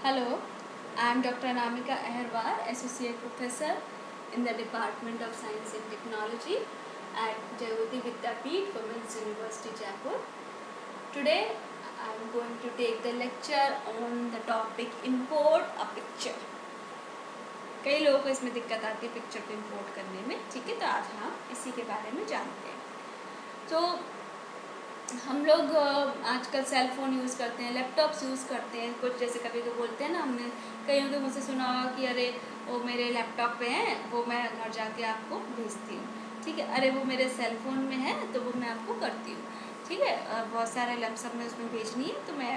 Hello, I am Dr. Anamika Aherwal, Associate Professor in the Department of Science and Technology at Jayoti Vidyapeeth, Women's University, Jaipur. Today, I am going to take the lecture on the topic import a picture. कई लोगों को इसमें दिक्कत आती है picture को import करने में, ठीक है। तो आज हम इसी के बारे में जानते हैं। तो हम लोग आजकल सेल फ़ोन यूज़ करते हैं, लैपटॉप्स यूज़ करते हैं। कुछ जैसे कभी तो बोलते हैं ना, हमने कईयों के मुझसे सुना होगा कि अरे वो मेरे लैपटॉप पे हैं, वो मैं घर जाके आपको भेजती हूँ, ठीक है। अरे वो मेरे सेल फ़ोन में है तो वो मैं आपको करती हूँ, ठीक है। बहुत सारे लमसम में उसमें भेजनी है तो मैं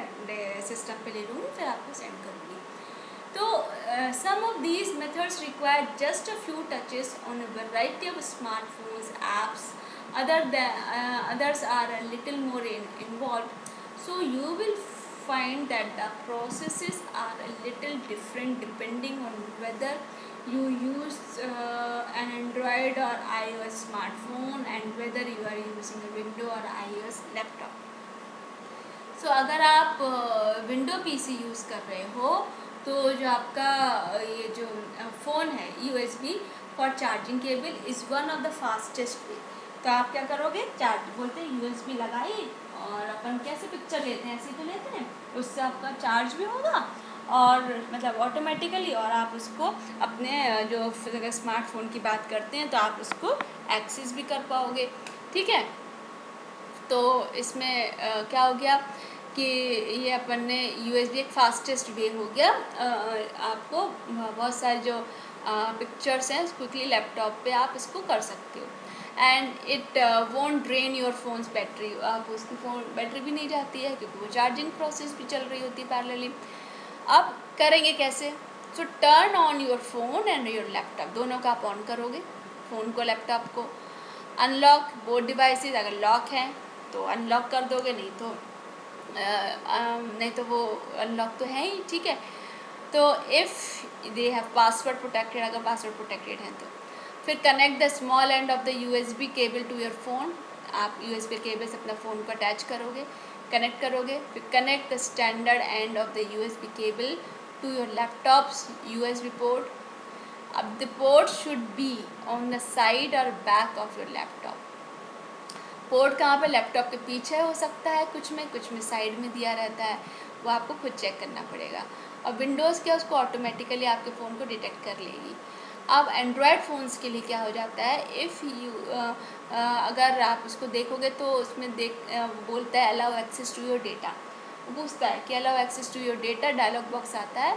सिस्टम पे ले लूँगी, फिर आपको सेंड करूँगी। तो some of these methods require just a few touches on a variety of smartphones apps. Others are a little more involved. So you will find that the processes are a little different depending on whether you use an Android or iOS smartphone and whether you are using a Windows or iOS laptop. So अगर आप window PC use कर रहे हो तो जो आपका ये जो फ़ोन है USB for charging cable is one of the fastest way. तो आप क्या करोगे, चार्ज बोलते हैं USB लगाइए और अपन कैसे पिक्चर लेते हैं ऐसे तो लेते हैं, उससे आपका चार्ज भी होगा और मतलब ऑटोमेटिकली, और आप उसको अपने जो अगर स्मार्टफोन की बात करते हैं तो आप उसको एक्सेस भी कर पाओगे, ठीक है। तो इसमें क्या हो गया कि ये अपन ने USB एक फास्टेस्ट वे हो गया। आपको बहुत सारे जो पिक्चर्स हैं क्विकली लैपटॉप पे आप इसको कर सकते हो and it won't drain your phones battery. आप उसकी फ़ोन बैटरी भी नहीं जाती है क्योंकि वो चार्जिंग प्रोसेस भी चल रही होती है पैरेलली। अब करेंगे कैसे? सो turn on your phone and your laptop, दोनों का आप ऑन करोगे, फ़ोन को लैपटॉप को। अनलॉक बोथ डिवाइसेस, अगर लॉक हैं तो अनलॉक कर दोगे, नहीं तो वो अनलॉक तो है ही, ठीक है। तो if they have password protected, अगर पासवर्ड प्रोटेक्टेड हैं तो फिर connect the small end of the USB cable to your phone. आप USB केबल से अपना फ़ोन को अटैच करोगे, कनेक्ट करोगे। फिर connect the standard end of the USB cable to your laptop's USB port. अब the port should be on the side or back of your laptop. Port कहाँ पे? Laptop के पीछे हो सकता है, कुछ में साइड में दिया रहता है, वो आपको खुद चेक करना पड़ेगा। और विंडोज़ क्या, उसको ऑटोमेटिकली आपके फ़ोन को डिटेक्ट कर लेगी। अब एंड्रॉयड फ़ोन्स के लिए क्या हो जाता है, इफ़ यू अगर आप उसको देखोगे तो उसमें बोलता है allow access to your data, पूछता है कि allow access to your data, dialog box आता है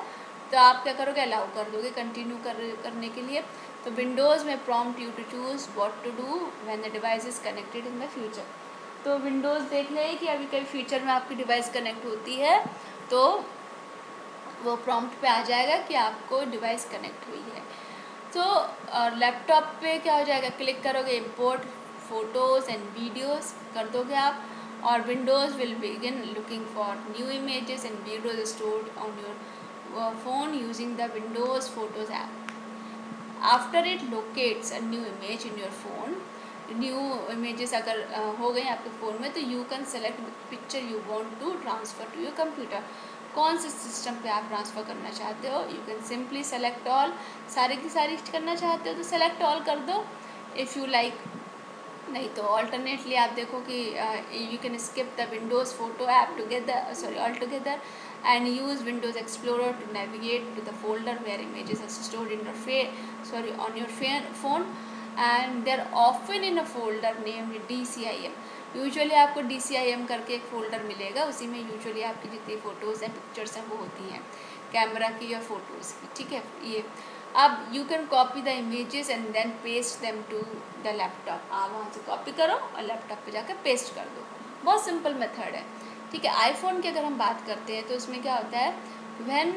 तो आप क्या करोगे, अलाउ कर दोगे कंटिन्यू करने के लिए। तो विंडोज़ में prompt you to choose what to do when the device is connected in the future. तो विंडोज़ देख ले कि अभी कभी फ्यूचर में आपकी डिवाइस कनेक्ट होती है तो वो प्रॉम्प्ट पे आ जाएगा कि आपको डिवाइस कनेक्ट हुई है। तो लैपटॉप पे क्या हो जाएगा, क्लिक करोगे इम्पोर्ट फ़ोटोज़ एंड वीडियोज़ कर दोगे आप, और Windows will begin looking for new images and videos stored on your phone using the Windows Photos app. After it locates a new image in your phone, new images अगर हो गए आपके phone में, तो you can select picture you want to transfer to your computer. कौन से system पे आप ट्रांसफ़र करना चाहते हो, you can simply select all. सारे की सारी करना चाहते हो तो सेलेक्ट ऑल कर दो इफ़ यू लाइक, नहीं तो ऑल्टरनेटली आप देखो कि you can skip the Windows photo app all together and use Windows Explorer to navigate to the folder where images are stored in your on your phone, and they're often in a folder named DCIM. Usually आपको DCIM करके एक folder मिलेगा, उसी में usually आपकी जितनी photos हैं, pictures हैं, वो होती हैं कैमरा की या फ़ोटोज़ की, ठीक है। ये अब you can copy the images and then paste them to the laptop. आप वहाँ से कॉपी करो और लैपटॉप पे जाकर पेस्ट कर दो। बहुत सिंपल मेथड है, ठीक है। आईफोन की अगर हम बात करते हैं तो उसमें क्या होता है, when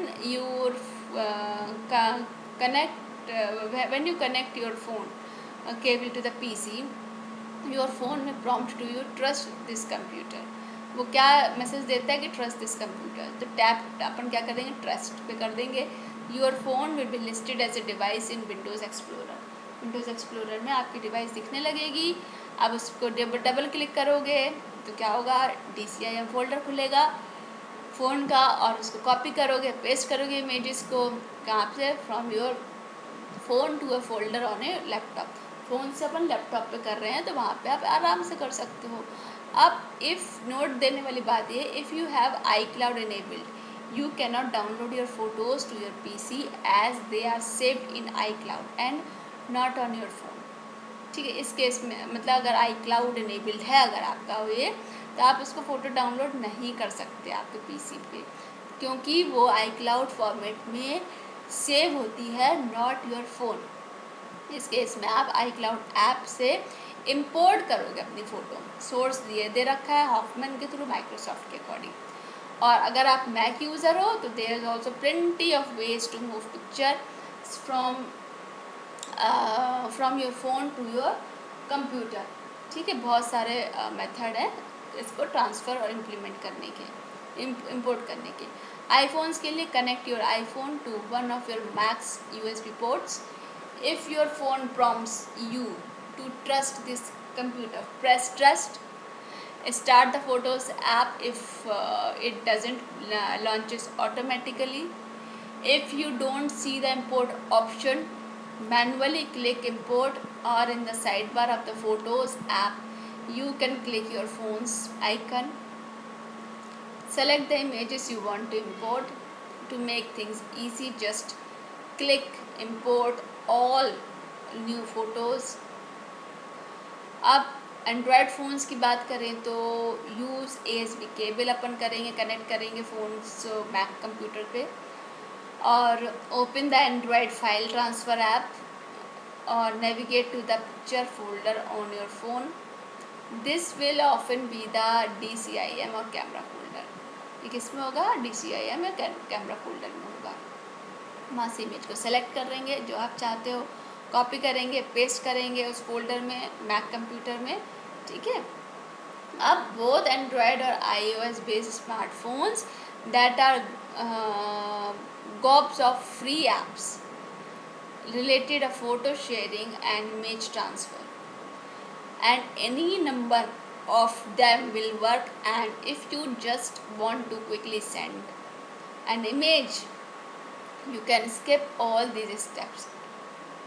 you connect your phone cable to the PC, your phone में prompt to you trust this computer. वो क्या मैसेज देता है कि ट्रस्ट दिस कंप्यूटर, तो टैप अपन क्या कर देंगे, ट्रस्ट पे कर देंगे। Your phone will be listed as a device in Windows Explorer. Windows Explorer में आपकी डिवाइस दिखने लगेगी। अब उसको डबल क्लिक करोगे तो क्या होगा, DCIM फोल्डर खुलेगा। फ़ोन का, और उसको कॉपी करोगे, पेस्ट करोगे इमेजेस को, कहाँ से, from your phone to a folder on a laptop. Phone से अपन लैपटॉप पे कर रहे हैं तो वहाँ पे आप आराम से कर सकते हो। अब इफ़ नोट देने वाली बात ये, if you have iCloud enabled, you can not download your photos to your PC as they are saved in iCloud and not on your phone. ठीक है, इस केस में मतलब अगर आई क्लाउड इनेबल्ड है अगर आपका ये, तो आप उसको फ़ोटो डाउनलोड नहीं कर सकते आपके PC पे, क्योंकि वो आई क्लाउड फॉर्मेट में सेव होती है, नॉट योर फ़ोन। इस केस में आप आई क्लाउड ऐप से इंपोर्ट करोगे अपनी फ़ोटो, सोर्स दिए दे रखा है हॉफमैन के थ्रू माइक्रोसॉफ्ट के अकॉर्डिंग। और अगर आप मैक यूज़र हो तो there is also plenty of ways to move picture from your phone to your computer. ठीक है, बहुत सारे मेथड हैं इसको ट्रांसफ़र और इम्प्लीमेंट करने के, इम्पोर्ट करने के। आईफोन्स के लिए connect your iPhone to one of your Macs USB ports. If your phone prompts you to trust this computer, press trust. Start the Photos app if it doesn't launches automatically. If you don't see the import option, manually click import, or in the sidebar of the Photos app you can click your phone's icon. Select the images you want to import. To make things easy, just click import all new photos. अब Android phones की बात करें तो use ASB cable अपन करेंगे, connect करेंगे phones Mac computer पे, और open the Android file transfer app और navigate to the picture folder on your phone. This will often be the DCIM or camera folder. ये किस में होगा? DCIM या कैमरा फोल्डर में होगा। वहाँ से इमेज को सेलेक्ट करेंगे जो आप चाहते हो, कॉपी करेंगे, पेस्ट करेंगे उस फोल्डर में मैक कंप्यूटर में। ठीक है, अब बोथ एंड्रॉयड और iOS based smartphones that are gobs of free apps related to photo sharing and image transfer, and any number of them will work. And if you just want to quickly send an image, you can skip all these steps.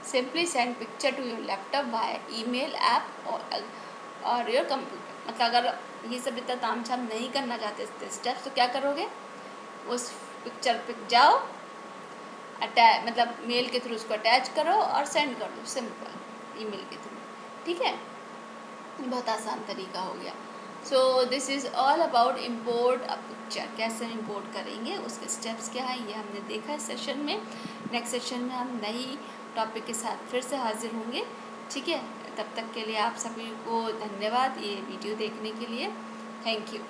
Simply send picture to your laptop via email, app or your computer. मतलब अगर ये सब इतना तामझाम नहीं करना चाहते steps, तो क्या करोगे, उस पिक्चर पे जाओ, अटैच मतलब मेल के थ्रू उसको अटैच करो और सेंड कर दो, सिंपल ईमेल के थ्रू। ठीक है, बहुत आसान तरीका हो गया। So this is all about import a picture. कैसे इम्पोर्ट करेंगे, उसके स्टेप्स क्या है, ये हमने देखा इस सेशन में। नेक्स्ट सेशन में हम नई टॉपिक के साथ फिर से हाजिर होंगे। ठीक है, तब तक के लिए आप सभी को धन्यवाद ये वीडियो देखने के लिए। Thank you.